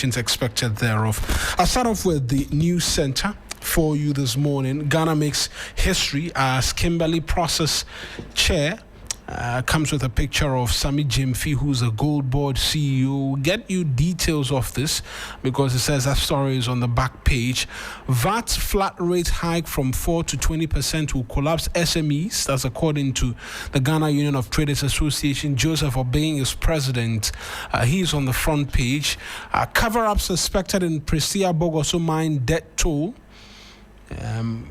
implications expected thereof. I'll start off with the news center for you this morning. Ghana makes history as Kimberly Process chair. Comes with a picture of Sami Jimfi, who's a gold board CEO. We'll get you details of this because it says that story is on the back page. VAT flat rate hike from 4 to 20% will collapse SMEs. That's according to the Ghana Union of Traders Association. Joseph Obeng is president. He's on the front page. Cover-up suspected in Prestia Bogoso mine debt toll.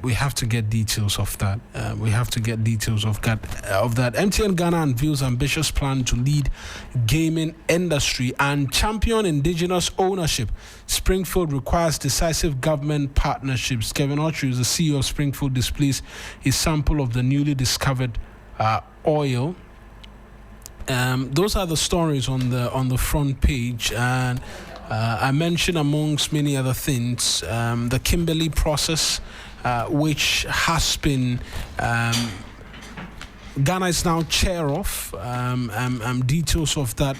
We have to get details of that. MTN Ghana unveils ambitious plan to lead gaming industry and champion indigenous ownership. Springfield requires decisive government partnerships. Kevin Autry, the CEO of Springfield, displays his sample of the newly discovered oil. Those are the stories on the front page, and I mentioned amongst many other things the Kimberly Process, which has been Ghana is now chair of. Details of that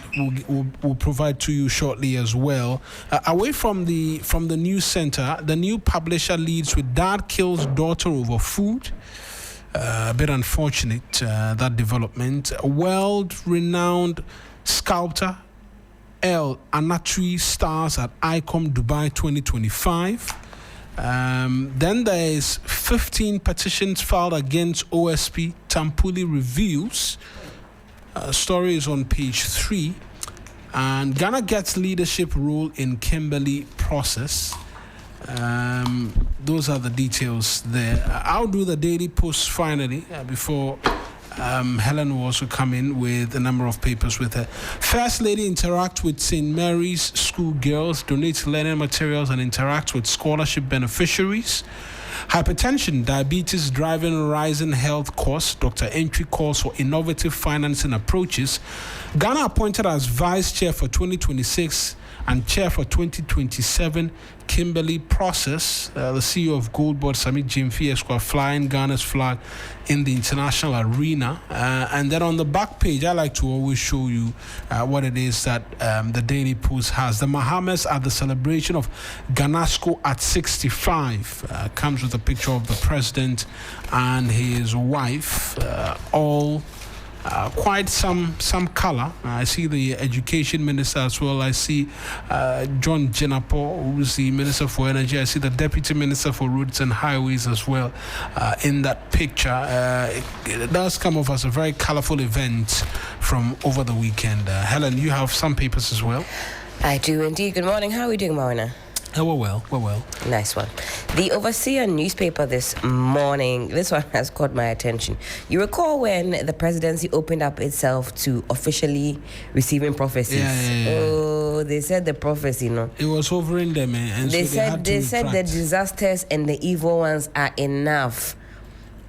we'll provide to you shortly as well. Away from the news center, the new publisher leads with dad kills daughter over food. A bit unfortunate, that development. A world-renowned sculptor El Anatri stars at ICOM Dubai 2025. Then there is 15 petitions filed against OSP. Tampuli reveals. Story is on page 3. And Ghana gets leadership role in Kimberly Process. Those are the details there. I'll do the daily post finally before Helen will also come in with a number of papers with her. First Lady interacts with St. Mary's School girls, donates learning materials and interacts with scholarship beneficiaries. Hypertension, diabetes driving rising health costs. Dr. Entry calls for innovative financing approaches. Ghana appointed as vice chair for 2026 and chair for 2027. Kimberly Process, the CEO of Goldboard, Sami Jimfi Esquire, flying Ghana's flag in the international arena. And then on the back page, I like to always show you what it is that the Daily Post has. The Bahamas at the celebration of Ghanasco at 65. Comes with a picture of the president and his wife, all quite some color. I see the education minister as well. I see John Jenapo, who's the minister for energy. I see the deputy minister for roads and highways as well in that picture. It does come off as a very colorful event from over the weekend. Helen, you have some papers as well. I do indeed. Good morning. How are we doing, Marina? We're well. Nice one. The Overseer newspaper this morning, this one has caught my attention. You recall when the presidency opened up itself to officially receiving prophecies? Yeah. Oh, they said the prophecy, It was hovering them, and they so they said the disasters and the evil ones are enough.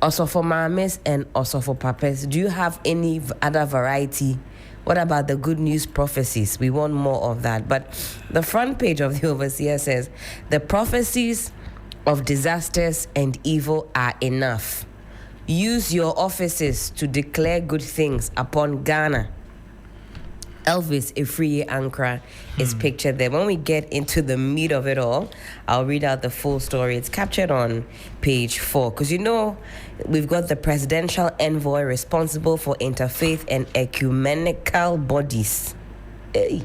Also for mamas and also for papas. Do you have any other variety? What about the good news prophecies? We want more of that. But the front page of the Overseer says, the prophecies of disasters and evil are enough. Use your offices to declare good things upon Ghana. Elvis Ifriye Ankara is pictured there. When we get into the meat of it all, I'll read out the full story. It's captured on page 4. Because we've got the presidential envoy responsible for interfaith and ecumenical bodies. Hey.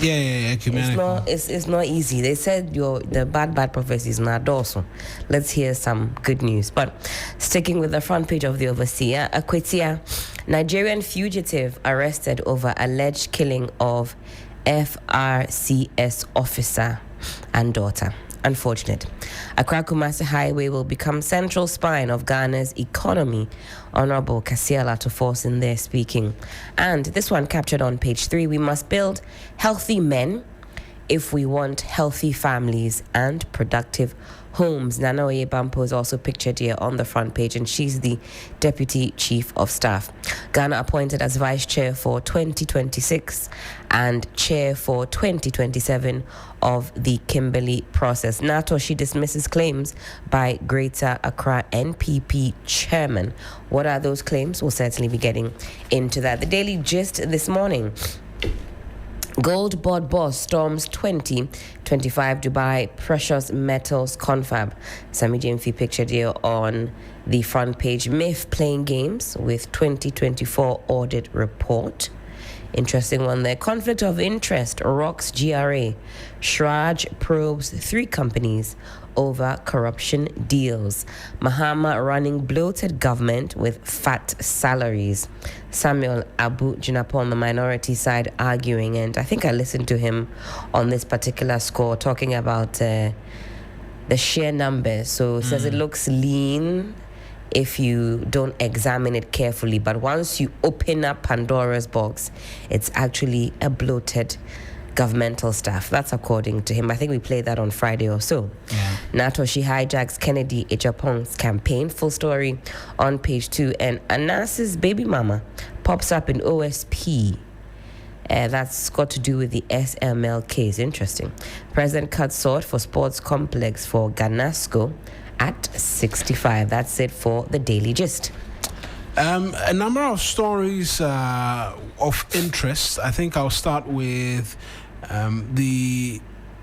Yeah, ecumenical. It's not easy. They said the bad prophecy is not also. Let's hear some good news. But sticking with the front page of the Overseer, Akwetia, Nigerian fugitive arrested over alleged killing of FRCS officer and daughter. Unfortunate. Accra Kumasi Highway will become central spine of Ghana's economy. Honorable Kasiela to force in there speaking. And this one captured on page 3. We must build healthy men if we want healthy families and productive homes. Nana Oyebampo is also pictured here on the front page, and she's the Deputy Chief of Staff. Ghana appointed as Vice Chair for 2026 and Chair for 2027 of the Kimberly Process. NATO, she dismisses claims by Greater Accra NPP Chairman. What are those claims? We'll certainly be getting into that. The Daily Gist this morning. Gold board boss storms 2025 Dubai Precious Metals Confab. Sami Jemfi pictured here on the front page. Myth playing games with 2024 audit report. Interesting one there. Conflict of interest rocks GRA. Shraj probes 3 companies over corruption deals. Mahama running bloated government with fat salaries. Samuel Abu Jinapon on the minority side arguing, and I think I listened to him on this particular score talking about the sheer numbers. So it says it looks lean if you don't examine it carefully, but once you open up Pandora's box, it's actually a bloated governmental staff. That's according to him. I think we played that on Friday or so. Yeah. Natoshi hijacks Kennedy Ejapong's campaign. Full story on page 2. And Anas's baby mama pops up in OSP. That's got to do with the SML case. Interesting. President cuts short for sports complex for Ganasco at 65. That's it for the Daily Gist. A number of stories of interest. I think I'll start with the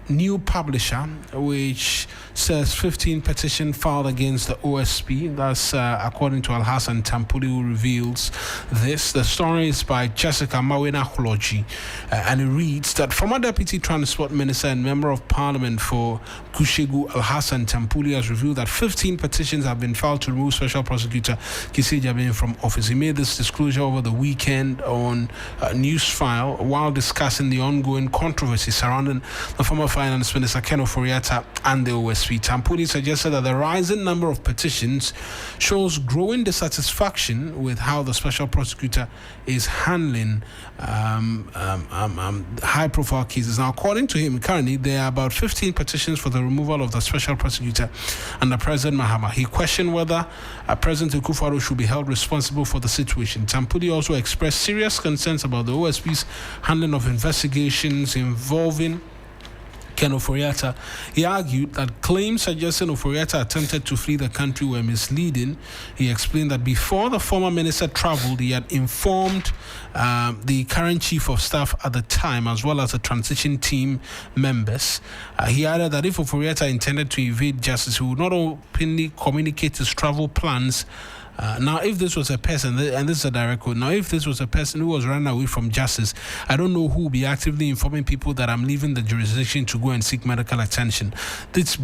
new publisher, which says 15 petition filed against the OSP. That's according to Al-Hassan Tampuli, who reveals this. The story is by Jessica Mawena Hology, and it reads that former Deputy Transport Minister and Member of Parliament for Kushegu Al-Hassan Tampuli has revealed that 15 petitions have been filed to remove Special Prosecutor Kisi Jabin from office. He made this disclosure over the weekend on Newsfile while discussing the ongoing controversy surrounding the former Finance Minister Ken Ofori-Atta and the OSP. Tampuli suggested that the rising number of petitions shows growing dissatisfaction with how the Special Prosecutor is handling high-profile cases. Now, according to him, currently there are about 15 petitions for the removal of the Special Prosecutor under President Mahama. He questioned whether President Akufo-Addo should be held responsible for the situation. Tampuli also expressed serious concerns about the OSP's handling of investigations involving Ken Ofori-Atta. He argued that claims suggesting Ofori-Atta attempted to flee the country were misleading. He explained that before the former minister traveled, he had informed the current chief of staff at the time, as well as the transition team members. He added that if Ofori-Atta intended to evade justice, he would not openly communicate his travel plans. Now, if this was a person, and this is a direct quote, now if this was a person who was running away from justice, I don't know who will be actively informing people that I'm leaving the jurisdiction to go and seek medical attention. This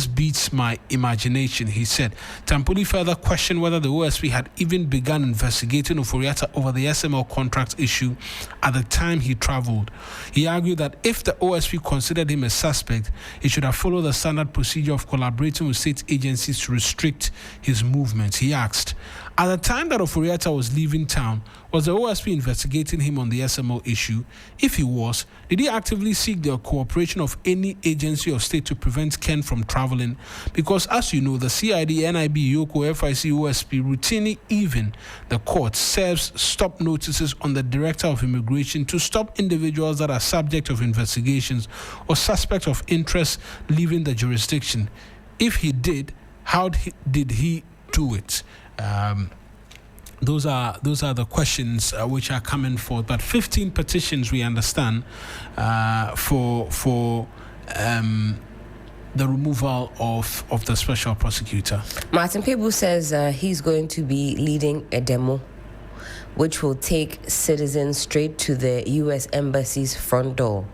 beats my imagination, he said. Tampuli further questioned whether the OSP had even begun investigating Ofori-Atta over the SML contract issue at the time he traveled. He argued that if the OSP considered him a suspect, it should have followed the standard procedure of collaborating with state agencies to restrict his movements. He asked, at the time that Ofori-Atta was leaving town, was the OSP investigating him on the SMO issue? If he was, did he actively seek the cooperation of any agency or state to prevent Ken from traveling? Because as you know, the CID, NIB, YOCO, FIC, OSP routinely, even the court, serves stop notices on the Director of Immigration to stop individuals that are subject of investigations or suspect of interest leaving the jurisdiction. If he did, how did he do it? Those are the questions which are coming forth. But 15 petitions, we understand, for the removal of the Special Prosecutor. Martin Pebu says he's going to be leading a demo which will take citizens straight to the U.S. Embassy's front door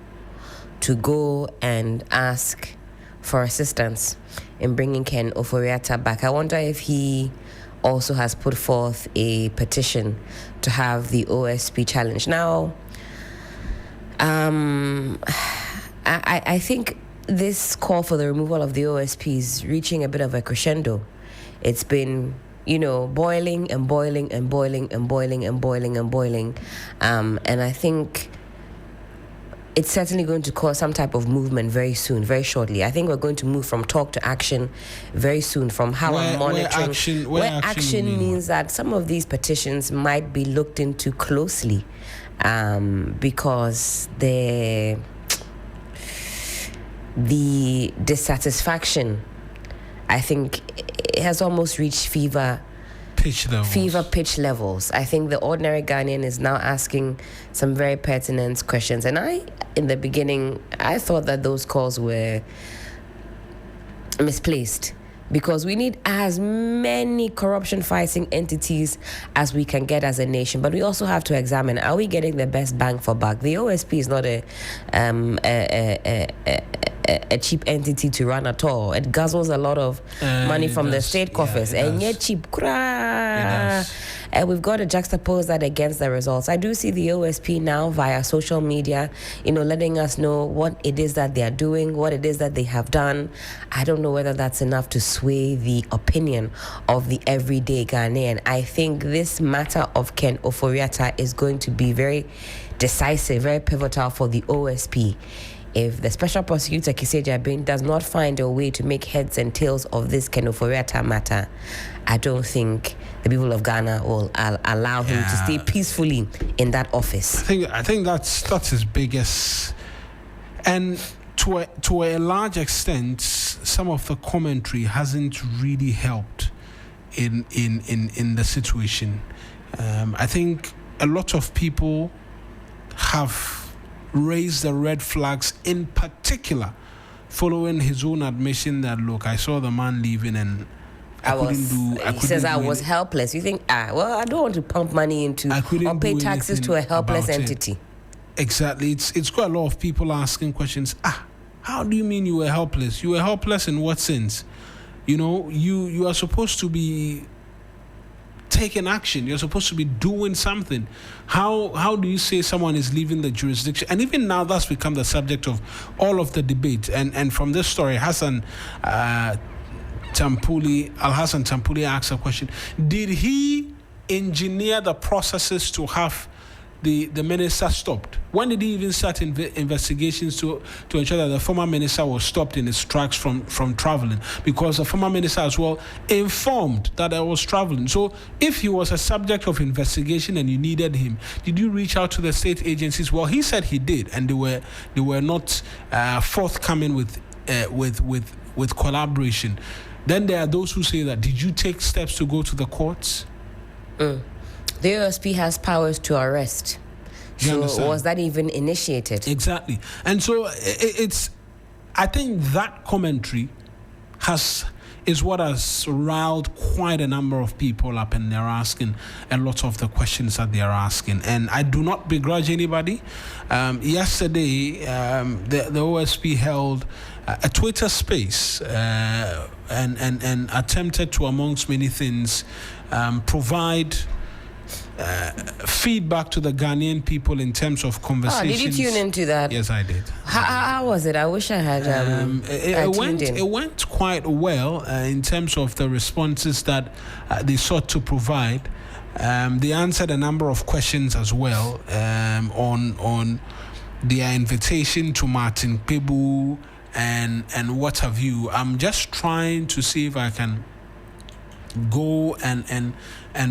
to go and ask for assistance in bringing Ken Ofori-Atta back. I wonder if he also has put forth a petition to have the OSP challenged. Now, I think this call for the removal of the OSP is reaching a bit of a crescendo. It's been, boiling and boiling and boiling and boiling and boiling and boiling. And I think it's certainly going to cause some type of movement very soon, very shortly. I think we're going to move from talk to action very soon, from how I'm monitoring. Where action means that some of these petitions might be looked into closely, because the dissatisfaction, I think, it has almost reached fever pitch levels. I think the ordinary Ghanaian is now asking some very pertinent questions. And in the beginning, I thought that those calls were misplaced, because we need as many corruption-fighting entities as we can get as a nation. But we also have to examine, are we getting the best bang for buck? The OSP is not a cheap entity to run at all. It guzzles a lot of money from the state coffers. And yet cheap. And we've got to juxtapose that against the results. I do see the OSP now via social media, letting us know what it is that they are doing, what it is that they have done. I don't know whether that's enough to sway the opinion of the everyday Ghanaian. I think this matter of Ken Ofori-Atta is going to be very decisive, very pivotal for the OSP. If the Special Prosecutor Kisei Jabin does not find a way to make heads and tails of this Ken Ofori-Atta matter, I don't think the people of Ghana will allow him to stay peacefully in that office. I think that's his biggest, and to a large extent, some of the commentary hasn't really helped in the situation. I think a lot of people have raised the red flags, in particular following his own admission that, look, I saw the man leaving and he says I was helpless. You think, I don't want to pump money into or pay taxes to a helpless entity. Exactly. It's got a lot of people asking questions. How do you mean you were helpless? You were helpless in what sense? You are supposed to be taking action. You're supposed to be doing something. How do you say someone is leaving the jurisdiction? And even now, that's become the subject of all of the debate. And from this story, Al-Hassan Tampuli asked a question. Did he engineer the processes to have the minister stopped? When did he even start investigations to ensure that the former minister was stopped in his tracks from traveling? Because the former minister as well informed that I was traveling. So if he was a subject of investigation and you needed him, did you reach out to the state agencies? Well, he said he did, and they were not forthcoming with collaboration. Then there are those who say that, did you take steps to go to the courts? The OSP has powers to arrest. So was that even initiated? Exactly. And so I think that commentary is what has riled quite a number of people up, and they're asking a lot of the questions that they are asking. And I do not begrudge anybody. Yesterday, the OSP held a Twitter space and attempted to, amongst many things, provide feedback to the Ghanaian people in terms of conversations. Did you tune into that? Yes, I did. How was it? I wish I had tuned in. It went quite well in terms of the responses that they sought to provide. They answered a number of questions as well on their invitation to Martin Pebu and what have you. I'm just trying to see if I can go and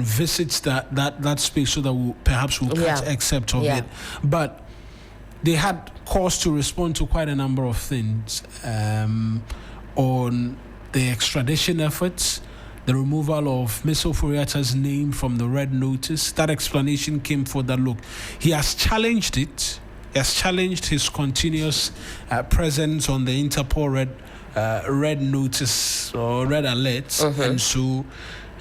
visit that space so that we'll catch excerpt of it. But they had cause to respond to quite a number of things on the extradition efforts, the removal of Ms. Ofori-Atta's name from the red notice. That explanation came for that. Look, he has challenged it. He has challenged his continuous presence on the Interpol red notice or red alerts, and so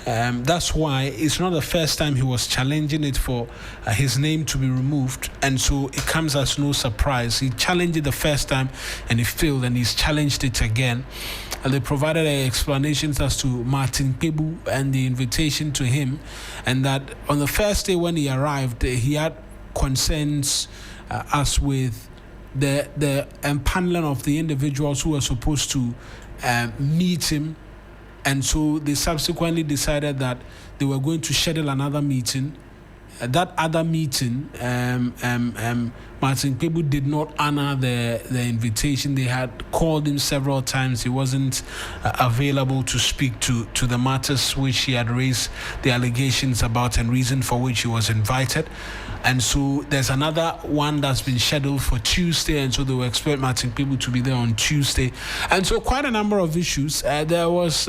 that's why it's not the first time he was challenging it for his name to be removed, and so it comes as no surprise. He challenged it the first time and he failed, and he's challenged it again. And they provided explanations as to Martin Pebu and the invitation to him, and that on the first day when he arrived, he had concerns as with the empaneling of the individuals who were supposed to meet him, and so they subsequently decided that they were going to schedule another meeting that other meeting, Martin Kpebu did not honor the invitation. They had called him several times. He wasn't available to speak to the matters which he had raised the allegations about and reason for which he was invited. And so there's another one that's been scheduled for Tuesday, and so they will expect Martin Kpebu to be there on Tuesday. And so quite a number of issues. There was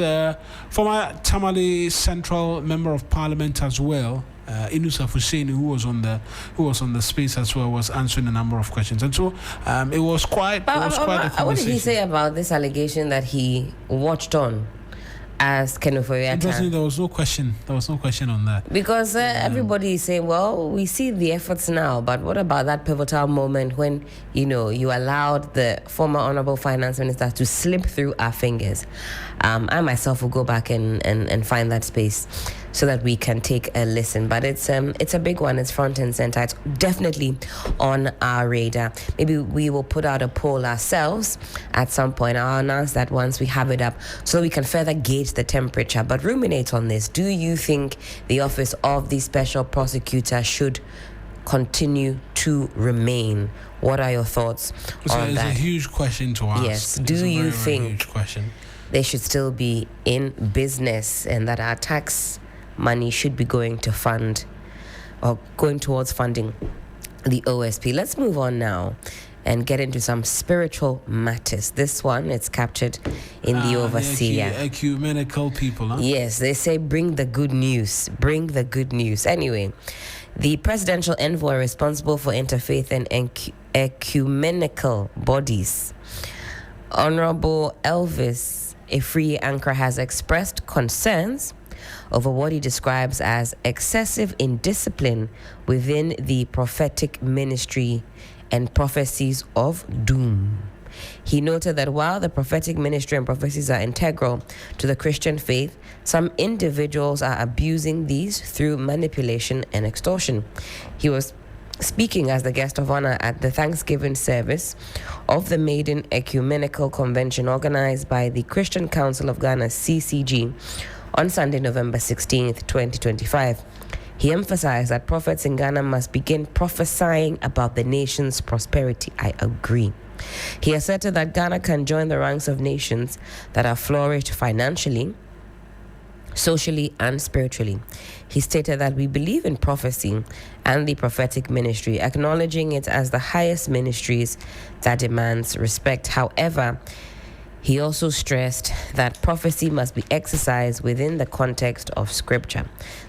former Tamale Central Member of Parliament as well, Inusaf Hussein, who was on the space as well, was answering a number of questions. And so it was quite a conversation. What did he say about this allegation that he watched on as Kenneth Oyata? Interestingly, there was no question on that. Because everybody is saying, well, we see the efforts now, but what about that pivotal moment when, you allowed the former Honorable Finance Minister to slip through our fingers? I myself will go back and find that space so that we can take a listen. But it's a big one. It's front and center. It's definitely on our radar. Maybe we will put out a poll ourselves at some point. I'll announce that once we have it up so we can further gauge the temperature. But ruminate on this. Do you think the office of the special prosecutor should continue to remain? What are your thoughts on that? It's a huge question to ask. Yes. Do you think huge question. They should still be in business and that our tax money should be going to fund or going towards funding the OSP? Let's move on now and get into some spiritual matters. This one, it's captured in the overseer. The ecumenical people, huh? Yes, they say bring the good news. Bring the good news. Anyway, the presidential envoy responsible for interfaith and ecumenical bodies, Honorable Elvis Efri Ankara, has expressed concerns over what he describes as excessive indiscipline within the prophetic ministry and prophecies of doom. He noted that while the prophetic ministry and prophecies are integral to the Christian faith, some individuals are abusing these through manipulation and extortion. He was speaking as the guest of honor at the Thanksgiving service of the Maiden Ecumenical Convention organized by the Christian Council of Ghana, CCG, on Sunday, November 16th, 2025. He emphasized that prophets in Ghana must begin prophesying about the nation's prosperity. I agree. He asserted that Ghana can join the ranks of nations that have flourished financially, socially, and spiritually. He stated that we believe in prophecy and the prophetic ministry, acknowledging it as the highest ministries that demands respect. However, he also stressed that prophecy must be exercised within the context of Scripture.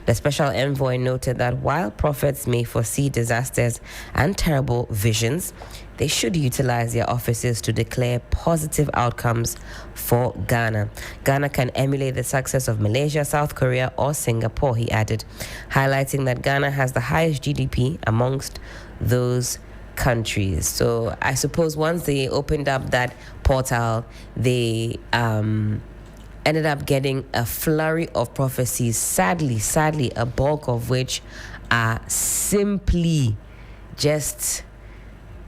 The special envoy noted that while prophets may foresee disasters and terrible visions, they should utilize their offices to declare positive outcomes for Ghana. Ghana can emulate the success of Malaysia, South Korea, or Singapore, he added, highlighting that Ghana has the highest GDP amongst those countries. So I suppose once they opened up that portal, they ended up getting a flurry of prophecies, sadly, a bulk of which are simply just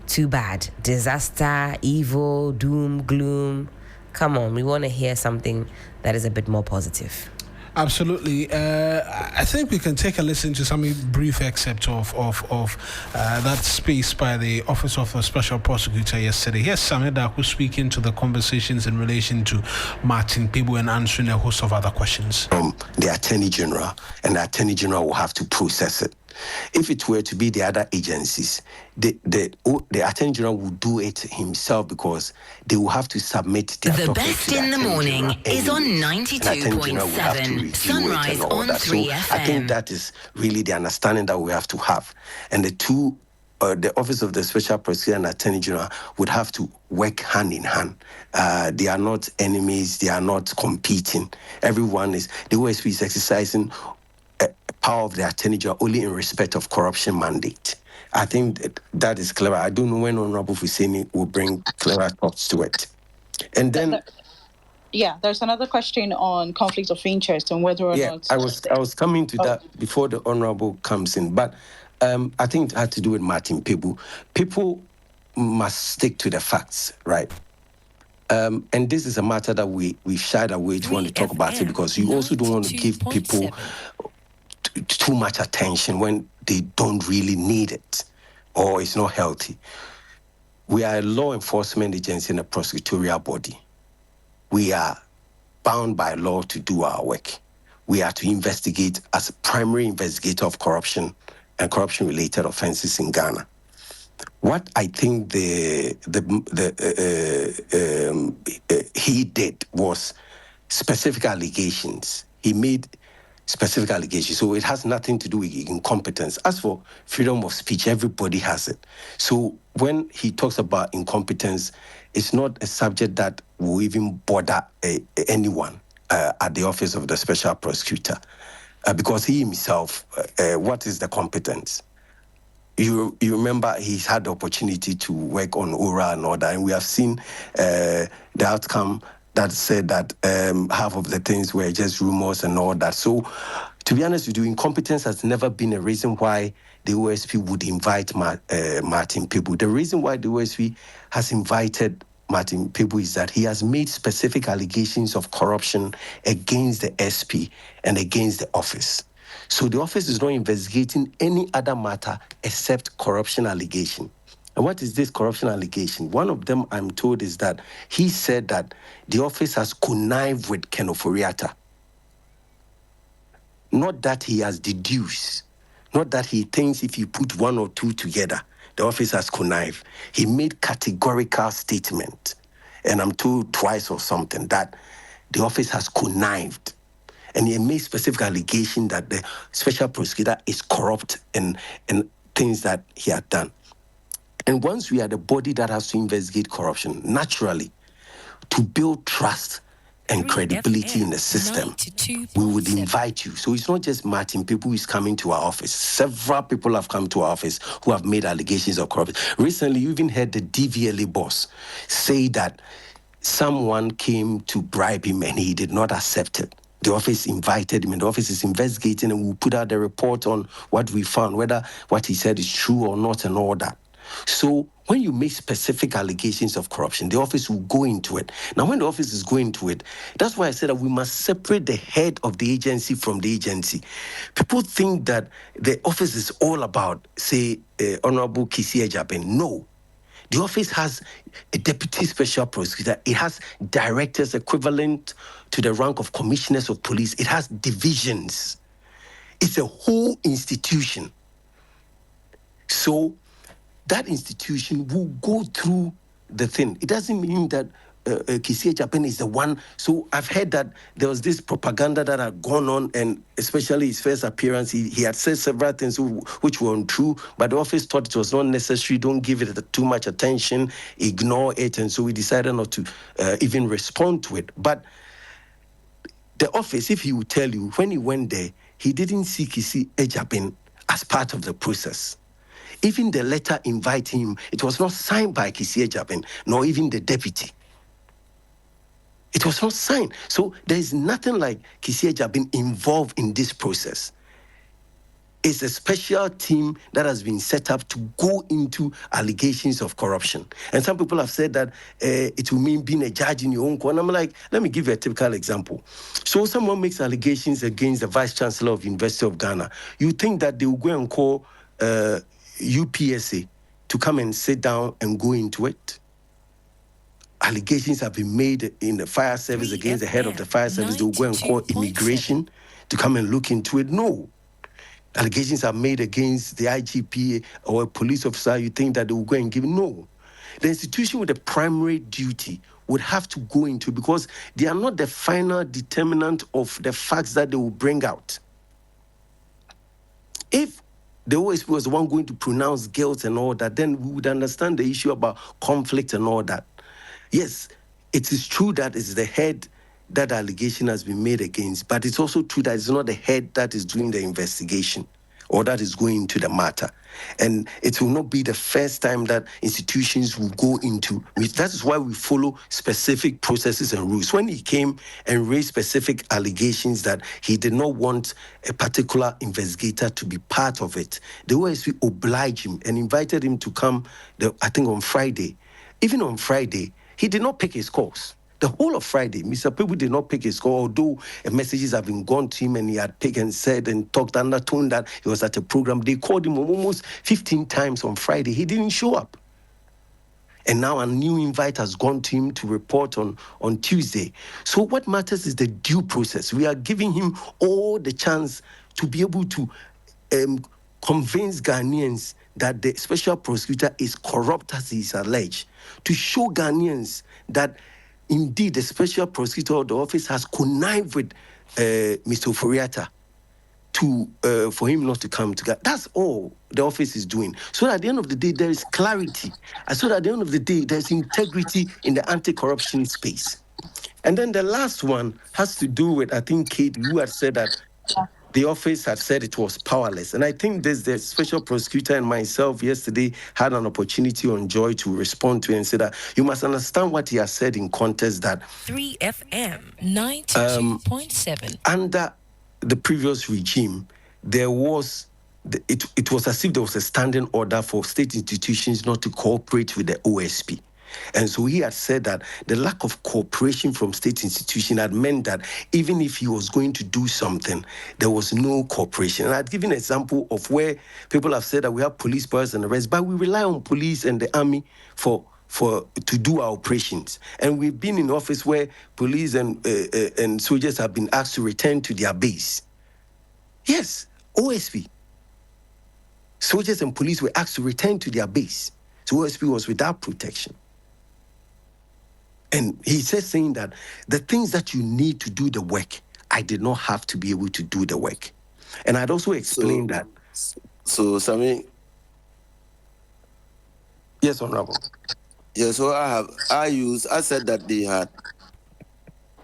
too bad. Disaster, evil, doom, gloom. Come on, we want to hear something that is a bit more positive. Absolutely. I think we can take a listen to some brief excerpt of that space by the Office of the Special Prosecutor yesterday. Here's Samuel Daku speaking to the conversations in relation to Martin Kpebu and answering a host of other questions. The Attorney General, and the Attorney General will have to process it. If it were to be the other agencies, the Attorney General will do it himself because they will have to submit their The document best to the in the Attorney morning General is on anyway. And the Attorney General will have to 92.7 review it Sunrise and all on that. 3 So FM. I think that is really the understanding that we have to have. And the two, the Office of the Special Prosecutor and Attorney General would have to work hand in hand. They are not enemies. They are not competing. Everyone is, the OSP is exercising power of the Attorney General only in respect of corruption mandate. I think that is clever. I don't know when Honorable Fuseni will bring clever thoughts to it. And then... there's another question on conflict of interest and whether or not... I was coming to that before the Honorable comes in, but I think it had to do with Martin Kpebu. People must stick to the facts, right? And this is a matter that we shied away to want to talk about it because you also don't want to give people too much attention when they don't really need it or it's not healthy. We are a law enforcement agency and a prosecutorial body. We are bound by law to do our work. We are to investigate as a primary investigator of corruption and corruption-related offenses in Ghana. What I think he did was specific allegations. He made specific allegations. So it has nothing to do with incompetence. As for freedom of speech, everybody has it. So when he talks about incompetence, it's not a subject that will even bother anyone at the office of the special prosecutor, because he himself, what is the competence? You remember he's had the opportunity to work on ORA and all that, and we have seen the outcome that said that half of the things were just rumors and all that. So, to be honest with you, incompetence has never been a reason why the OSP would invite Martin Pebu. The reason why the OSP has invited Martin Pebu is that he has made specific allegations of corruption against the SP and against the office. So the office is not investigating any other matter except corruption allegation. And what is this corruption allegation? One of them, I'm told, is that he said that the office has connived with Ken Ofori-Atta. Not that he has deduced, not that he thinks if you put one or two together, the office has connived. He made categorical statement, and I'm told twice or something, that the office has connived. And he made specific allegation that the special prosecutor is corrupt in things that he had done. And once we are the body that has to investigate corruption, naturally, to build trust and credibility in the system, we would invite you. So it's not just Martin Pebu who is coming to our office. Several people have come to our office who have made allegations of corruption. Recently, you even heard the DVLA boss say that someone came to bribe him and he did not accept it. The office invited him, and the office is investigating, and we'll put out the report on what we found, whether what he said is true or not, and all that. So when you make specific allegations of corruption, the office will go into it. Now, when the office is going into it, that's why I said that we must separate the head of the agency from the agency. People think that the office is all about, say, Honorable Kisi Ejapen. No. The office has a deputy special prosecutor. It has directors equivalent to the rank of commissioners of police. It has divisions. It's a whole institution. So that institution will go through the thing. It doesn't mean that Kisi Ejapen is the one. So I've heard that there was this propaganda that had gone on, and especially his first appearance, he had said several things which were untrue, but the office thought it was not necessary. Don't give it too much attention, ignore it, and so we decided not to even respond to it. But the office, if he would tell you, when he went there, he didn't see Kisi Ejapen as part of the process. Even the letter inviting him, it was not signed by Kisi Ejapen, nor even the deputy. It was not signed. So there is nothing like Kisi Ejapen involved in this process. It's a special team that has been set up to go into allegations of corruption. And some people have said that it will mean being a judge in your own court. And I'm like, let me give you a typical example. So someone makes allegations against the Vice Chancellor of University of Ghana. You think that they will go and call UPSA to come and sit down and go into it? Allegations have been made in the fire service against the head of the fire service. They will go and call immigration to come and look into it. No. Allegations are made against the IGP or a police officer. You think that they will go and give? No. The institution with the primary duty would have to go into, because they are not the final determinant of the facts that they will bring out. If the OSP was the one going to pronounce guilt and all that, then we would understand the issue about conflict and all that. Yes, it is true that it's the head that the allegation has been made against, but it's also true that it's not the head that is doing the investigation or that is going into the matter. And it will not be the first time that institutions will go into. That is why we follow specific processes and rules. When he came and raised specific allegations that he did not want a particular investigator to be part of it, the OSP obliged him and invited him to come, I think on Friday. Even on Friday, he did not pick his course. The whole of Friday, Mr. Pebu did not pick his call, although messages have been gone to him and he had picked and said and talked undertone that he was at a program. They called him almost 15 times on Friday. He didn't show up. And now a new invite has gone to him to report on Tuesday. So what matters is the due process. We are giving him all the chance to be able to convince Ghanaians that the special prosecutor is corrupt as he is alleged, to show Ghanaians that indeed the special prosecutor of the office has connived with Mr. Oforiatta for him not to come together. That's all the office is doing. So that at the end of the day, there is clarity. And so that at the end of the day, there's integrity in the anti-corruption space. And then the last one has to do with, I think, Kate, you had said that the office had said it was powerless. And I think the special prosecutor and myself yesterday had an opportunity on Joy to respond to it and say that you must understand what he has said in context that 3FM 92.7 under the previous regime, there was it was as if there was a standing order for state institutions not to cooperate with the OSP. And so he had said that the lack of cooperation from state institutions had meant that even if he was going to do something, there was no cooperation. And I'd given an example of where people have said that we have police powers and the rest, but we rely on police and the army to do our operations. And we've been in office where police and soldiers have been asked to return to their base. Yes, OSP. Soldiers and police were asked to return to their base. So OSP was without protection. And he says, saying that the things that you need to do the work, I did not have to be able to do the work. And I'd also explained that. So, Sammy. Yes, Honorable. Yeah, so I said that they had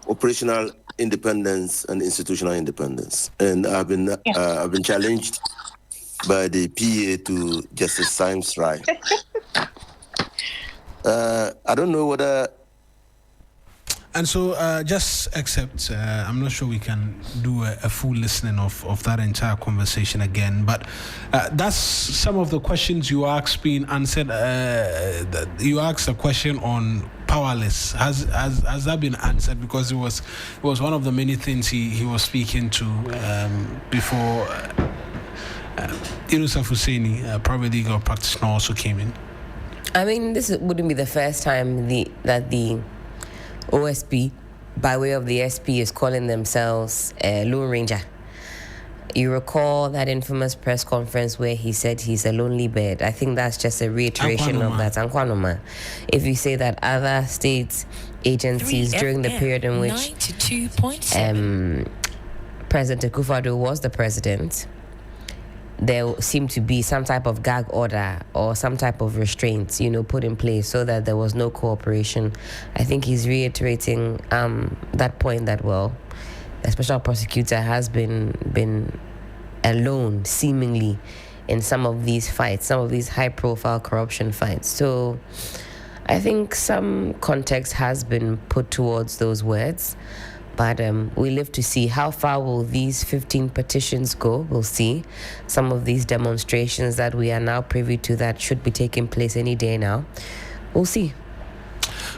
operational independence and institutional independence. And I've been challenged by the PA to Justice Symes Rai. I don't know whether. And so just accept, I'm not sure we can do a full listening of that entire conversation again, but that's some of the questions you asked being answered. You asked a question on powerless. Has that been answered? Because it was one of the many things he was speaking to before Yunus Husseini, private legal practitioner, also came in. I mean, this wouldn't be the first time that the OSP, by way of the SP, is calling themselves Lone Ranger. You recall that infamous press conference where he said he's a lonely bird. I think that's just a reiteration of that. Ankwanoma. If you say that other state agencies during the period in which President Akufo-Addo was the president, there seemed to be some type of gag order or some type of restraints, put in place so that there was no cooperation. I think he's reiterating that point that, well, the special prosecutor has been alone, seemingly, in some of these fights, some of these high-profile corruption fights. So I think some context has been put towards those words. But we live to see how far will these 15 petitions go. We'll see. Some of these demonstrations that we are now privy to that should be taking place any day now. We'll see.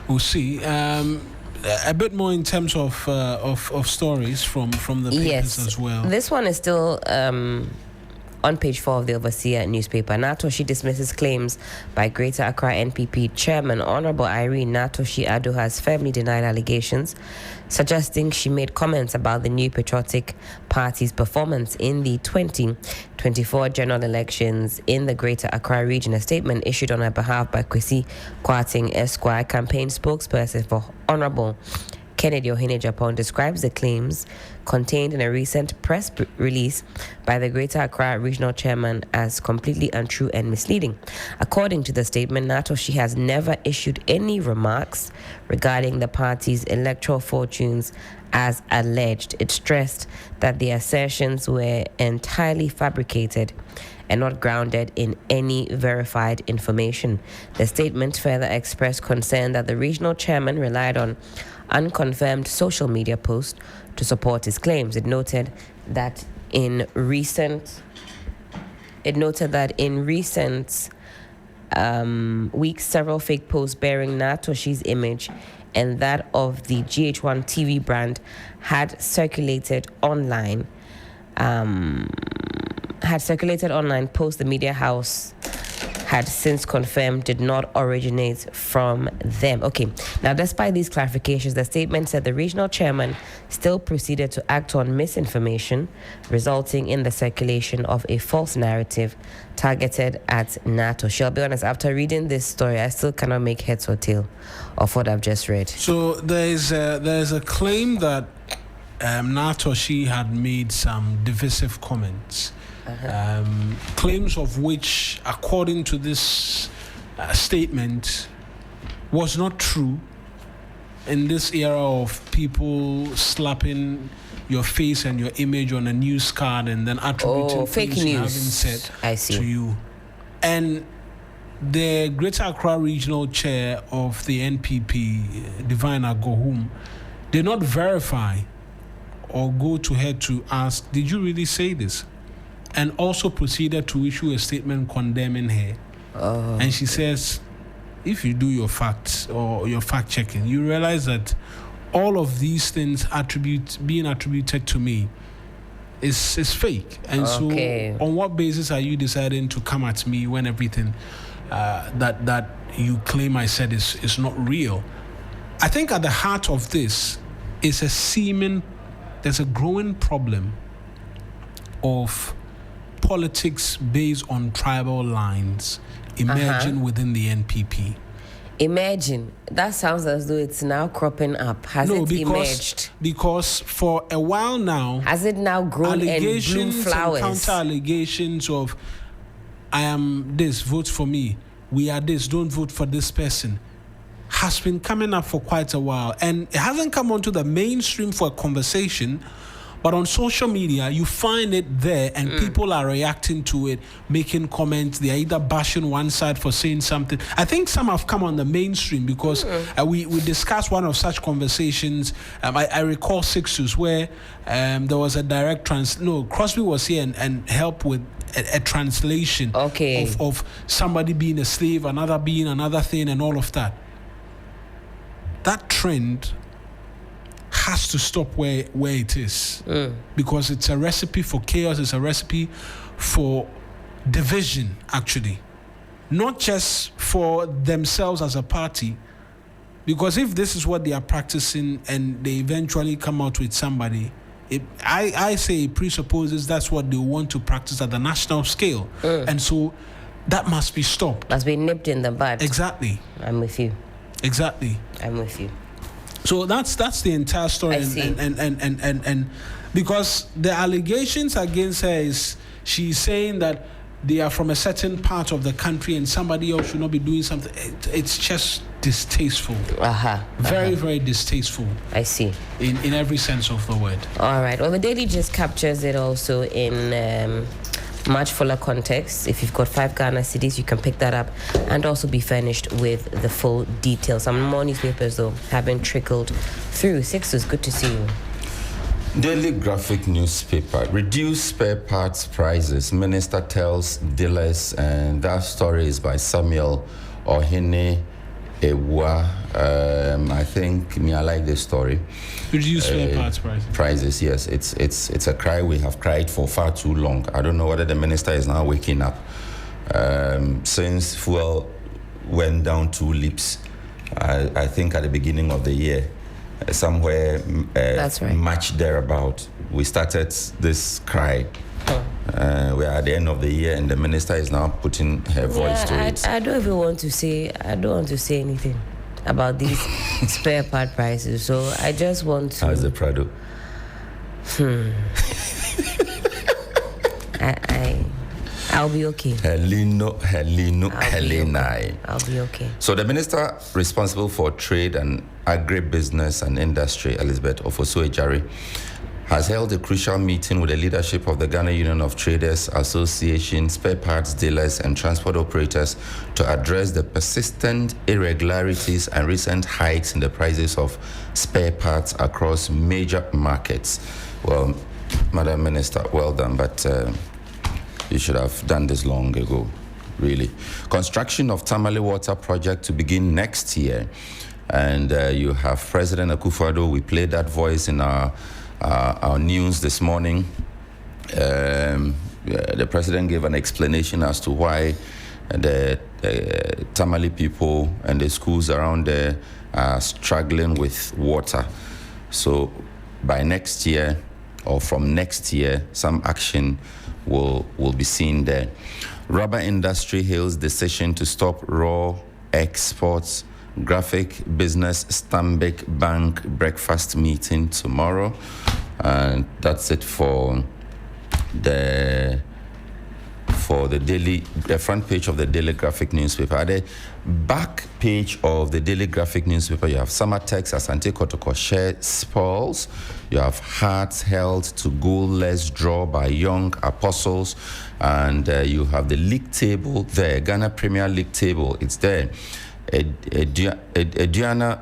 We'll see. A bit more in terms of stories from the papers as well. This one is still on page 4 of the Overseer newspaper. Natoshi dismisses claims by Greater Accra NPP Chairman Honorable Irene Natoshi Addo has firmly denied allegations, suggesting she made comments about the New Patriotic Party's performance in the 2024 general elections in the Greater Accra region. A statement issued on her behalf by Kwesi Kwarteng Esquire, campaign spokesperson for Honorable Kennedy Ohene-Japon, describes the claims contained in a recent press release by the Greater Accra Regional Chairman as completely untrue and misleading. According to the statement, Natoshi has never issued any remarks regarding the party's electoral fortunes as alleged. It stressed that the assertions were entirely fabricated and not grounded in any verified information. The statement further expressed concern that the regional chairman relied on unconfirmed social media posts to support his claims. It noted that in recent weeks, several fake posts bearing Natoshi's image and that of the GH1 TV brand had circulated online. Post the media house had since confirmed did not originate from them. Okay, now despite these clarifications, the statement said the regional chairman still proceeded to act on misinformation, resulting in the circulation of a false narrative targeted at NATO. Shall be honest, after reading this story, I still cannot make heads or tail of what I've just read. So there's a claim that NATO, she had made some divisive comments. Claims of which, according to this statement, was not true in this era of people slapping your face and your image on a news card and then attributing fake things you haven't news said to you. And the Greater Accra Regional Chair of the NPP, Divine Agohum, did not verify or go to her to ask, did you really say this? And also proceeded to issue a statement condemning her. And she says, if you do your facts or your fact checking, you realize that all of these things being attributed to me is fake. And so on what basis are you deciding to come at me when everything that you claim I said is not real? I think at the heart of this is there's a growing problem of politics based on tribal lines emerging within the NPP. Imagine. That sounds as though it's now cropping up. Has it emerged? Because for a while now... Has it now grown and bloomed flowers? And counter-allegations of, I am this, vote for me. We are this, don't vote for this person, has been coming up for quite a while. And it hasn't come onto the mainstream for a conversation, but on social media, you find it there and people are reacting to it, making comments. They're either bashing one side for saying something. I think some have come on the mainstream because we discussed one of such conversations. I recall Sixus where there was a direct Crosby was here and helped with a translation of somebody being a slave, another being another thing and all of that. That trend has to stop where it is because it's a recipe for chaos. It's a recipe for division, actually, not just for themselves as a party, because if this is what they are practicing and they eventually come out with somebody, I say it presupposes that's what they want to practice at the national scale, and so that must be stopped. Must be nipped in the bud. Exactly. I'm with you. Exactly. I'm with you. So that's the entire story, and because the allegations against her is she's saying that they are from a certain part of the country and somebody else should not be doing something. It's just distasteful. Very, very distasteful. I see. In every sense of the word. All right. Well, the Daily just captures it also in much fuller context. If you've got 5 Ghana cedis, you can pick that up and also be furnished with the full details. Some more newspapers, though, have been trickled through. Sixtus, good to see you. Daily Graphic newspaper. Reduce spare parts prices. Minister tells dealers, and that story is by Samuel Ohene Ewa. I think I like this story. Reduce spare parts prices. Yes, it's a cry we have cried for far too long. I don't know whether the minister is now waking up. Since fuel went down 2 leaps, I think at the beginning of the year, somewhere that's right. March thereabout, we started this cry. We are at the end of the year, and the minister is now putting her voice to it. I don't even want to say. I don't want to say anything about these spare part prices. So I just want to. How's the Prado? I'll be okay. Helena. I'll be okay. So the minister responsible for trade and agribusiness and industry, Elizabeth Ofosu-Ejari, has held a crucial meeting with the leadership of the Ghana Union of Traders Association, spare parts dealers and transport operators to address the persistent irregularities and recent hikes in the prices of spare parts across major markets. Well, Madam Minister, well done, but you should have done this long ago, really. Construction of Tamale Water Project to begin next year. And you have President Akufo-Addo. We played that voice in our news this morning. The president gave an explanation as to why the Tamale people and the schools around there are struggling with water. So by next year, or from next year, some action will be seen there. Rubber industry hails decision to stop raw exports. Graphic business Stanbic Bank breakfast meeting tomorrow. And that's it for the front page of the Daily Graphic newspaper. At the back page of the Daily Graphic newspaper, you have Summer Text Asante Kotoko share spoils. You have hearts held to goalless draw by young apostles. And you have the league table there, Ghana Premier League table. It's there. Aduana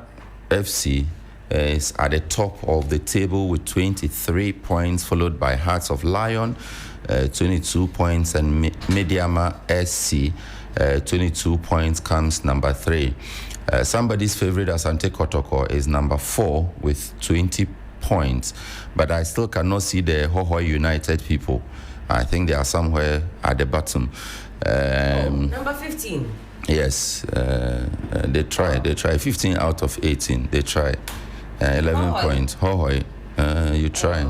FC is at the top of the table with 23 points, followed by Hearts of Lion, 22 points, and Mediama SC, 22 points, comes number 3. Somebody's favorite, Asante Kotoko, is number 4 with 20 points, but I still cannot see the Hohoi United people. I think they are somewhere at the bottom. Number 15. Yes, they try. 15 out of 18. They try. 11 points. Hohoi, you try.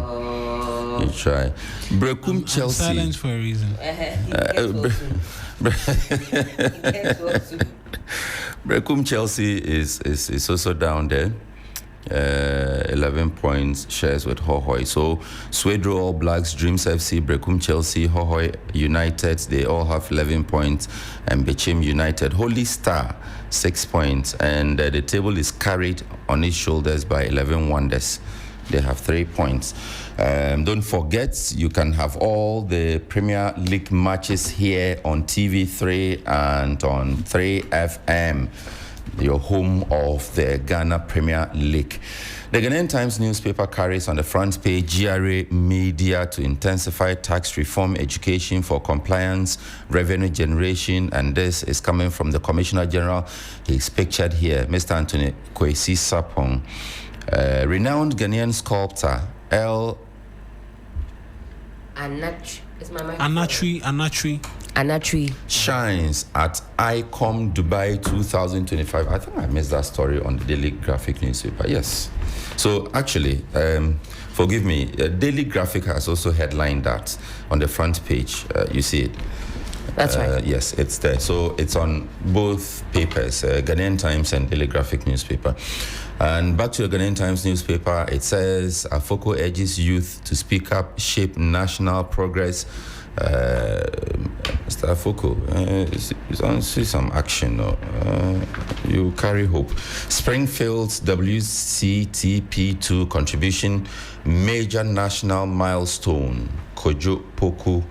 You try. Brekum Chelsea. Silence for a reason. Brekum Chelsea is also down there. 11 points shares with Hohoi. So Swedro All Blacks, Dreams FC, Brekum Chelsea, Hohoi United, they all have 11 points, and Bechim United, Holy Star, 6 points, and the table is carried on its shoulders by 11 Wonders. They have 3 points. Don't forget, you can have all the Premier League matches here on TV3 and on 3FM. Your home of the Ghana Premier League. The Ghanaian Times newspaper carries on the front page GRA media to intensify tax reform education for compliance, revenue generation, and this is coming from the Commissioner General. He's pictured here, Mr. Anthony Kwesi Sapong. Renowned Ghanaian sculptor L. Anatri shines at ICOM Dubai 2025. I think I missed that story on the Daily Graphic newspaper. Yes. So actually, forgive me, Daily Graphic has also headlined that on the front page. You see it. That's right. Yes, it's there. So it's on both papers, Ghanaian Times and Daily Graphic newspaper. And back to the Ghanaian Times newspaper, it says, Afoko urges youth to speak up, shape national progress. Mr. Afoko, it's on see some action. You carry hope. Springfield's WCTP2 contribution, major national milestone. Kojo Poku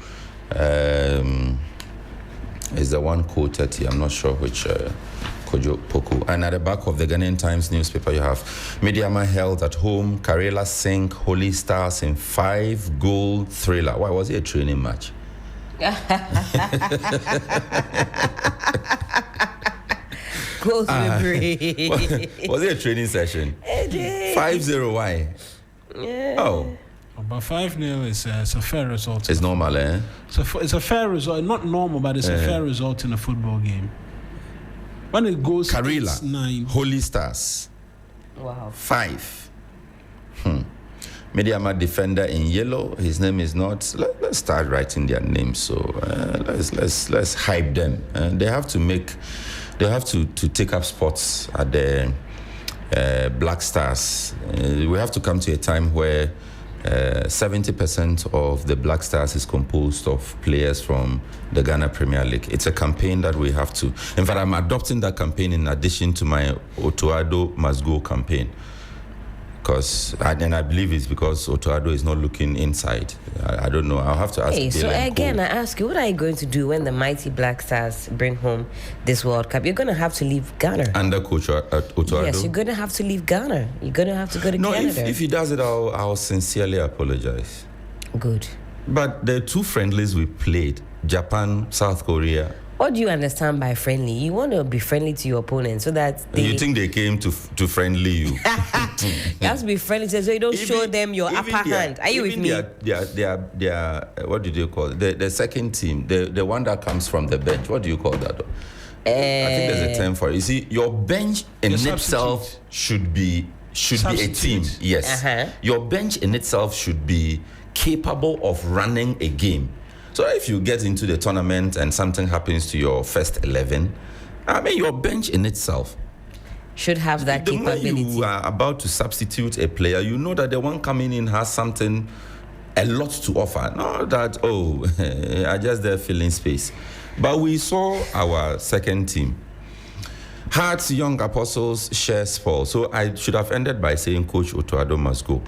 is the one quoted here. I'm not sure which Kojo Poku. And at the back of the Ghanaian Times newspaper, you have Mediama held at home. Karela sink Holy Stars in 5-goal thriller. Why was it a training match? Close memory. Was it a training session? 5-0. Why? Yeah. Oh. But 5-0 is it's a fair result. It's normal, eh? It's a fair result. Not normal, but it's a fair result in a football game. When it goes Karela, 9. Holy Stars. Wow. 5. Mediama defender in yellow. His name is not. Let's start writing their names. So let's hype them. They have to take up sports at the Black Stars. We have to come to a time where 70% of the Black Stars is composed of players from the Ghana Premier League. It's a campaign that we have to. In fact, I'm adopting that campaign in addition to my Otoado Must Go campaign. And I believe it's because Otoado is not looking inside. I don't know. I'll have to ask. Hey, so again, I ask you, what are you going to do when the mighty Black Stars bring home this World Cup? You're going to have to leave Ghana. Under Coach Otoado? Yes, you're going to have to leave Ghana. You're going to have to go to Canada. No, if he does it, I'll sincerely apologize. Good. But the two friendlies we played, Japan, South Korea, What do you understand by friendly? You want to be friendly to your opponent so that You think they came to friendly you? You have to be friendly so you don't show them your upper hand. Are you with me? Their what do you call it? The second team, the one that comes from the bench. What do you call that? I think there's a term for it. You see, your bench in itself should be a team. Yes. Your bench in itself should be capable of running a game. So if you get into the tournament and something happens to your first 11, I mean, your bench in itself should have that capability. When you are about to substitute a player, you know that the one coming in has a lot to offer. Not that, I just there filling space. But we saw our second team. Hearts, Young Apostles, shares fall. So I should have ended by saying Coach Otoado must go.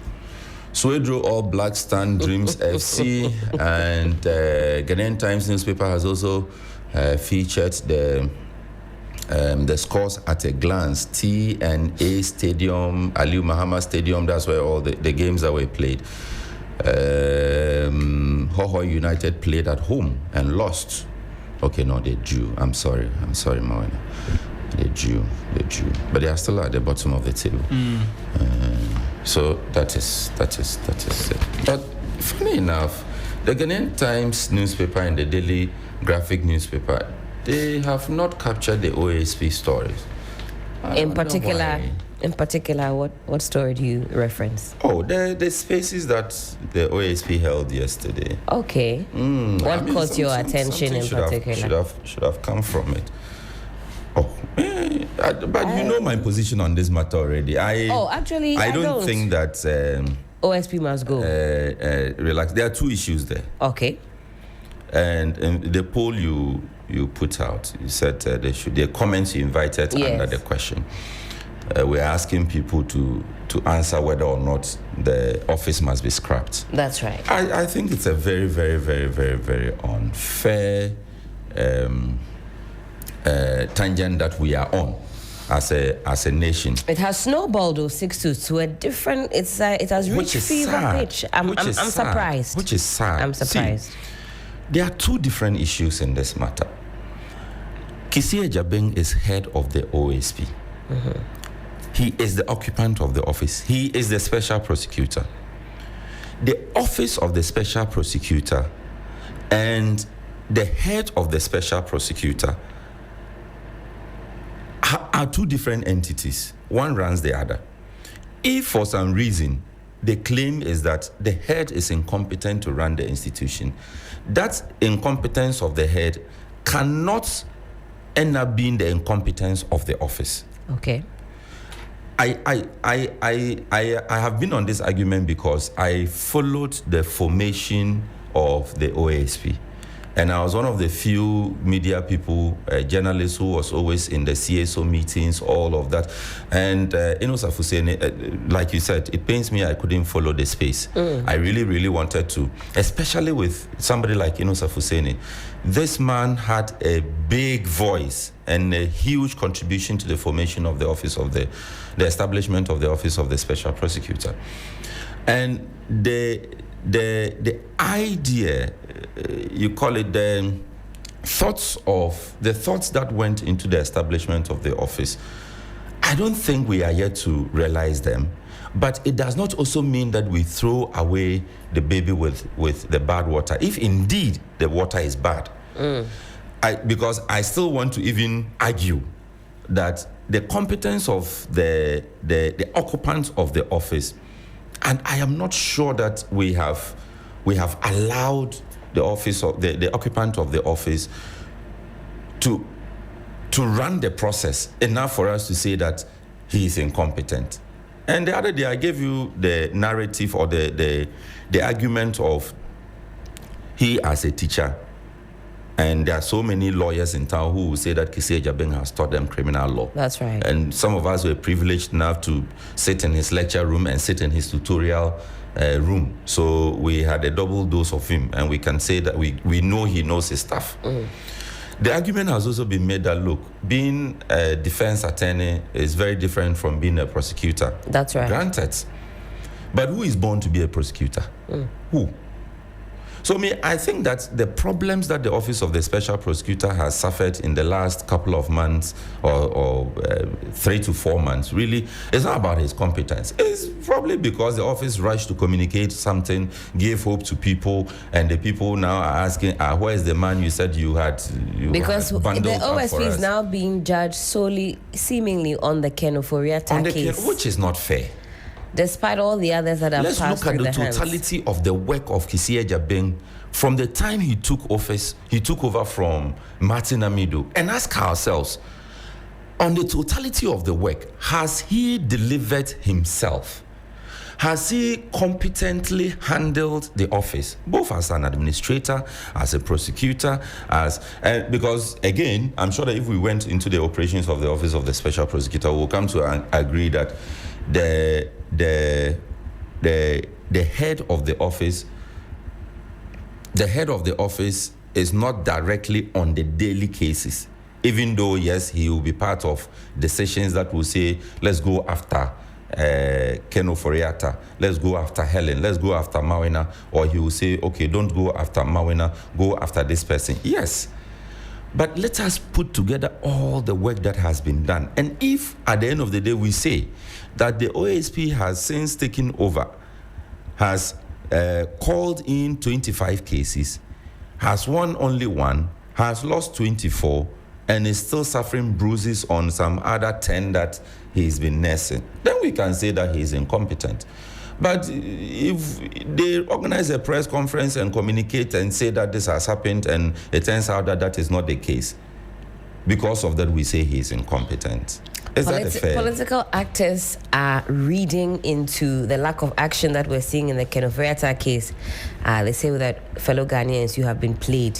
Swedro All Black Stand Dreams FC, and Ghanaian Times newspaper has also featured the scores at a glance. T&A Stadium, Aliu Mahama Stadium, that's where all the games that were played. Hoho United played at home and lost. Okay, no, they drew. I'm sorry, Mawena. They drew. But they are still at the bottom of the table. So that is it. But funny enough, the Ghanaian Times newspaper and the Daily Graphic newspaper, they have not captured the OSP stories. In particular, what story do you reference? Oh, the spaces that the OSP held yesterday. Okay. What caught your attention in particular? Should have come from it. But you know my position on this matter already. I don't think that OSP must go. Relax. There are two issues there. Okay. And the poll you put out, you said the comments you invited under the question. We're asking people to answer whether or not the office must be scrapped. That's right. I think it's a very, very, very, very, very unfair tangent that we are on as a nation. It has snowballed 6-2 to a different. It has reached fever pitch. I'm surprised. Which is sad. I'm surprised. See, there are two different issues in this matter. Kissie Jabeng is head of the OSP. He is the occupant of the office. He is the special prosecutor. The office of the special prosecutor and the head of the special prosecutor are two different entities. One runs the other. If for some reason the claim is that the head is incompetent to run the institution, that incompetence of the head cannot end up being the incompetence of the office. Okay. I have been on this argument because I followed the formation of the OSP. And I was one of the few media people, journalists who was always in the CSO meetings, all of that. And Inos Afusene, like you said, it pains me I couldn't follow the space. I really, really wanted to, especially with somebody like Inos Afusene. This man had a big voice and a huge contribution to the formation of the office of the establishment of the office of the special prosecutor. And the idea, you call it the thoughts that went into the establishment of the office, I don't think we are yet to realize them. But it does not also mean that we throw away the baby with the bad water, if indeed the water is bad. Because I still want to even argue that the competence of the occupants of the office, and I am not sure that we have allowed the office of the occupant of the office to run the process enough for us to say that he is incompetent. And the other day I gave you the narrative or the argument of he as a teacher. And there are so many lawyers in town who will say that Kissie Jabeng has taught them criminal law. That's right. And some of us were privileged enough to sit in his lecture room and sit in his tutorial room. So we had a double dose of him, and we can say that we know he knows his stuff. The argument has also been made that, look, being a defense attorney is very different from being a prosecutor. That's right. Granted. But who is born to be a prosecutor? Who? So I think that the problems that the Office of the Special Prosecutor has suffered in the last couple of months or 3 to 4 months, really, it's not about his competence. It's probably because the office rushed to communicate something, gave hope to people, and the people now are asking, where is the man you said you had because had the bundled up for OSP is us? now being judged solely, seemingly, on the Ken Ofori-Atta case. Which is not fair. Despite all the others that have Let's passed look at through the the hands. totality of the work of Kisia Jabeng from the time he took office, he took over from Martin Amido, and ask ourselves, on the totality of the work, has he delivered himself? Has he competently handled the office, both as an administrator, as a prosecutor, because again, I'm sure that if we went into the operations of the Office of the Special Prosecutor, we'll come to agree that the head of the office, is not directly on the daily cases, even though, yes, he will be part of decisions that will say, let's go after Ken Ofori-Atta, let's go after Helen, let's go after Mawina, or he will say, okay, don't go after Mawina, go after this person. Yes, but let us put together all the work that has been done. And if at the end of the day we say that the OSP has since taken over, has called in 25 cases, has won only 1, has lost 24, and is still suffering bruises on some other 10 that he's been nursing, then we can say that he's incompetent. But if they organize a press conference and communicate and say that this has happened, and it turns out that that is not the case, because of that we say he's incompetent. Is that a fair? Political actors are reading into the lack of action that we're seeing in the Ken Ofori-Atta case. They say that, fellow Ghanaians, you have been played,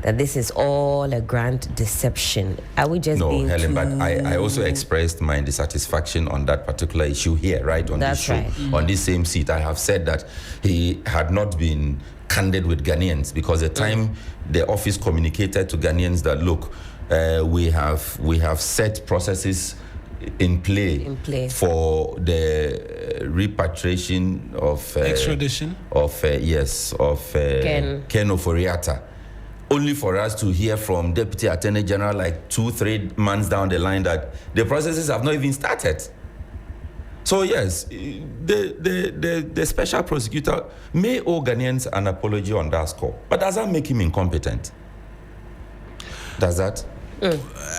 that this is all a grand deception. Are we just being Helen, but I also expressed my dissatisfaction on that particular issue here, right, on this show, right. On this same seat. I have said that he had not been candid with Ghanaians, because the time the office communicated to Ghanaians that, look, we have set processes in play for the repatriation of extradition of Ken Ofori-Atta, only for us to hear from Deputy Attorney General like 2-3 months down the line that the processes have not even started. So yes, the special prosecutor may owe Ghanaians an apology on that score, but does that make him incompetent? Does that?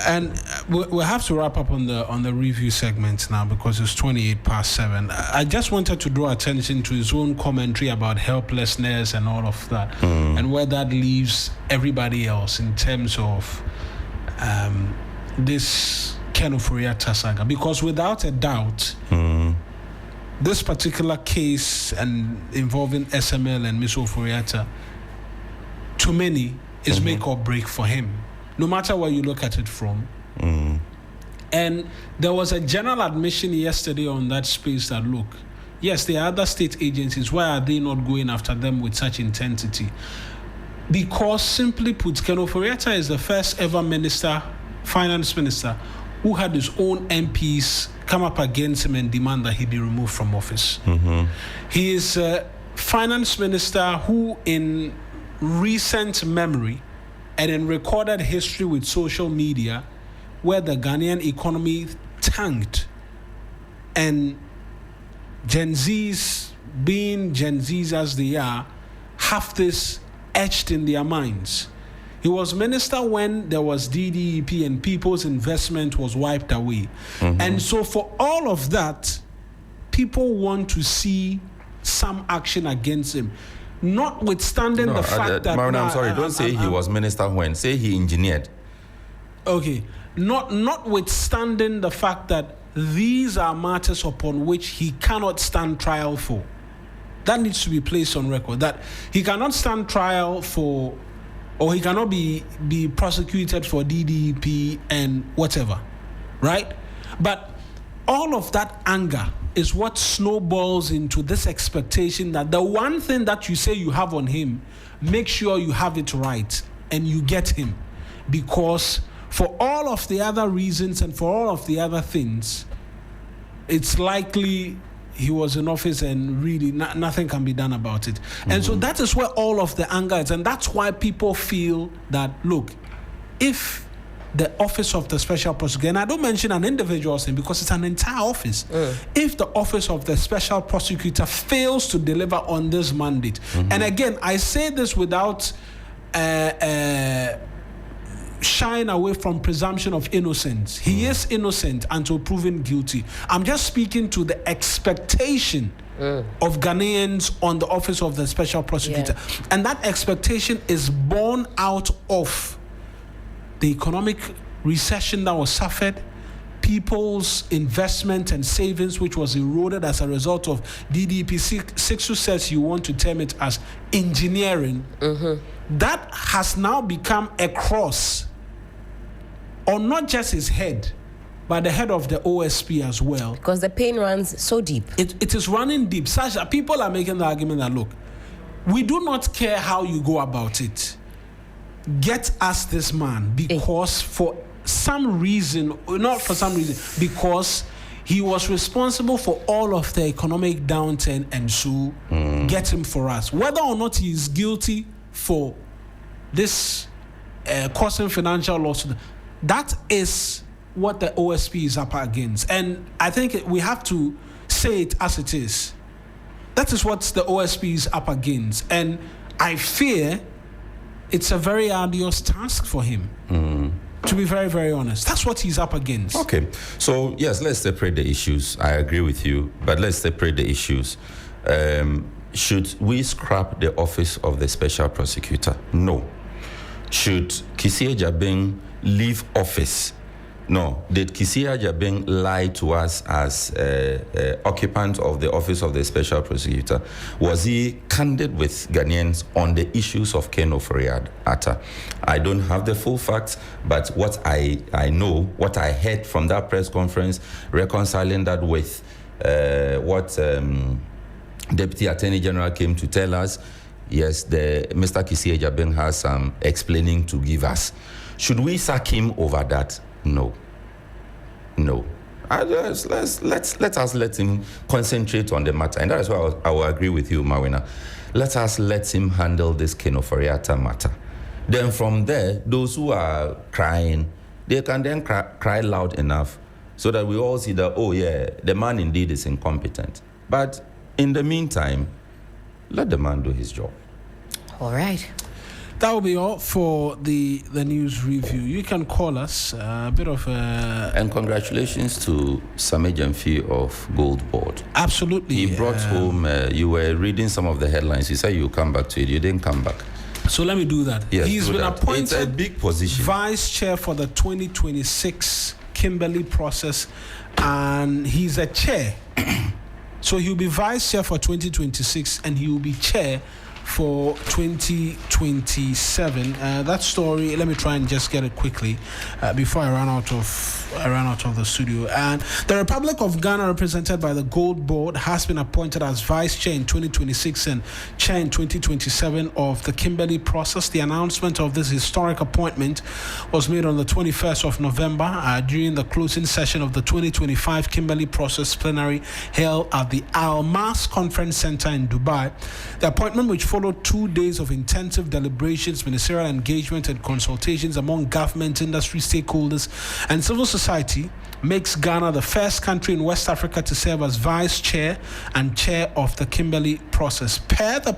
And we'll have to wrap up on the review segment now, because it's 7:28. I just wanted to draw attention to his own commentary about helplessness and all of that, and where that leaves everybody else in terms of this Ken Ofori-Atta saga. Because without a doubt, this particular case and involving SML and Ms. Ofori-Atta, to many, is make or break for him, no matter where you look at it from. And there was a general admission yesterday on that space that, look, yes, there are other state agencies. Why are they not going after them with such intensity? Because, simply put, Ken Ofori-Atta is the first ever finance minister, who had his own MPs come up against him and demand that he be removed from office. He is a finance minister who, in recent memory, and in recorded history with social media, where the Ghanaian economy tanked, and Gen Zs, being Gen Zs as they are, have this etched in their minds. He was minister when there was DDEP and people's investment was wiped away. And so for all of that, people want to see some action against him. Notwithstanding the fact that... I'm sorry, don't say he was minister when. Say he engineered. Okay. Notwithstanding the fact that these are matters upon which he cannot stand trial for. That needs to be placed on record. That he cannot stand trial for, or he cannot be prosecuted for DDP and whatever. Right? But all of that anger is what snowballs into this expectation that the one thing that you say you have on him, make sure you have it right and you get him. Because for all of the other reasons and for all of the other things, it's likely he was in office and really nothing can be done about it. And so that is where all of the anger is. And that's why people feel that, look, if the office of the special prosecutor, and I don't mention an individual's name because it's an entire office, if the office of the special prosecutor fails to deliver on this mandate, and again, I say this without shying away from presumption of innocence. He is innocent until proven guilty. I'm just speaking to the expectation of Ghanaians on the office of the special prosecutor. And that expectation is born out of the economic recession that was suffered, people's investment and savings, which was eroded as a result of DDP 6 says you want to term it as engineering. That has now become a cross on not just his head, but the head of the OSP as well. Because the pain runs so deep. It is running deep. Such that people are making the argument that, look, we do not care how you go about it. Get us this man, because for some reason, not for some reason, because he was responsible for all of the economic downturn, and so get him for us. Whether or not he is guilty for this causing financial loss, that is what the OSP is up against. And I think we have to say it as it is. That is what the OSP is up against. And I fear it's a very arduous task for him, to be very, very honest. That's what he's up against. Okay. So, yes, let's separate the issues. I agree with you, but let's separate the issues. Should we scrap the office of the special prosecutor? No. Should Kissie Jabeng leave office? No. Did Kissie Jabeng lie to us as occupant of the office of the special prosecutor? Was he candid with Ghanaians on the issues of Ken Ofori-Atta? I don't have the full facts, but what I know, what I heard from that press conference, reconciling that with what Deputy Attorney General came to tell us, yes, Mr. Kissie Jabeng has some explaining to give us. Should we sack him over that? No. Let us let him concentrate on the matter. And that is why I will agree with you, Mawina. Let us let him handle this Ken Ofori-Atta matter. Then from there, those who are crying, they can then cry loud enough so that we all see that, oh yeah, the man indeed is incompetent. But in the meantime, let the man do his job. All right. That will be all for the news review. You can call us a bit of a... And congratulations to Same Jamfi of Gold Board. Absolutely. He brought home, you were reading some of the headlines. You said you come back to it. You didn't come back. So let me do that. Yes, he's been appointed it's a big position. Vice Chair for the 2026 Kimberly Process, and he's a chair. So he'll be Vice Chair for 2026, and he will be Chair for 2027. That story, let me try and just get it quickly before I run out of the studio. And the Republic of Ghana, represented by the Gold Board, has been appointed as Vice Chair in 2026 and Chair in 2027 of the Kimberly Process. The announcement of this historic appointment was made on the 21st of November during the closing session of the 2025 Kimberly Process plenary held at the Al Mas Conference Center in Dubai. The appointment, which followed 2 days of intensive deliberations, ministerial engagement, and consultations among government, industry stakeholders, and civil society, makes Ghana the first country in West Africa to serve as Vice Chair and Chair of the Kimberly Process. Per the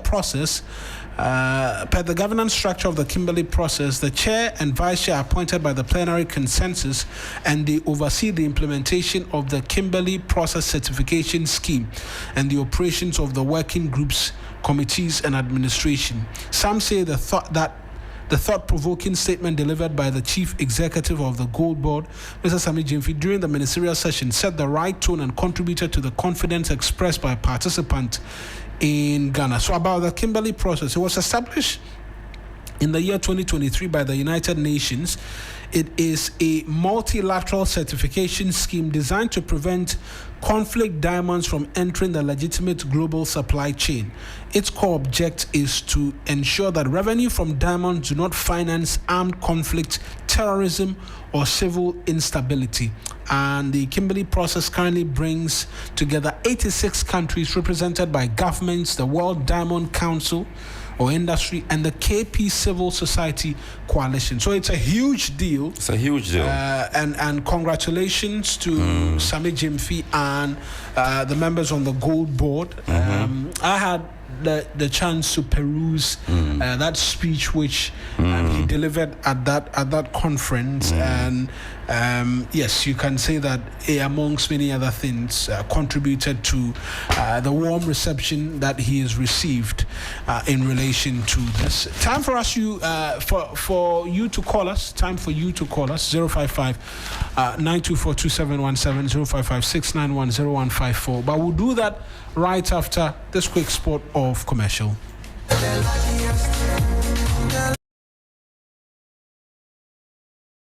governance structure of the Kimberly Process, the Chair and Vice Chair are appointed by the plenary consensus, and they oversee the implementation of the Kimberly Process certification scheme and the operations of the working groups, committees, and administration. Some say the thought-provoking statement delivered by the Chief Executive of the Gold Board, Mr. Sami Jimfi, during the ministerial session set the right tone and contributed to the confidence expressed by participants in Ghana. So about the Kimberly Process, it was established in the year 2023 by the United Nations. It is a multilateral certification scheme designed to prevent conflict diamonds from entering the legitimate global supply chain. Its core objective is to ensure that revenue from diamonds do not finance armed conflict, terrorism, or civil instability. and the Kimberly Process currently brings together 86 countries represented by governments, the World Diamond Council or industry, and the KP Civil Society Coalition. So it's a huge deal. It's a huge deal. And congratulations to Sami Jimfi and the members on the Gold Board. I had the chance to peruse that speech which he delivered at that conference, and yes, you can say that amongst many other things contributed to the warm reception that he has received in relation to this. Time for us for you to call us. 055 924 2717 055 691 0154. But we'll do that right after this quick spot of commercial.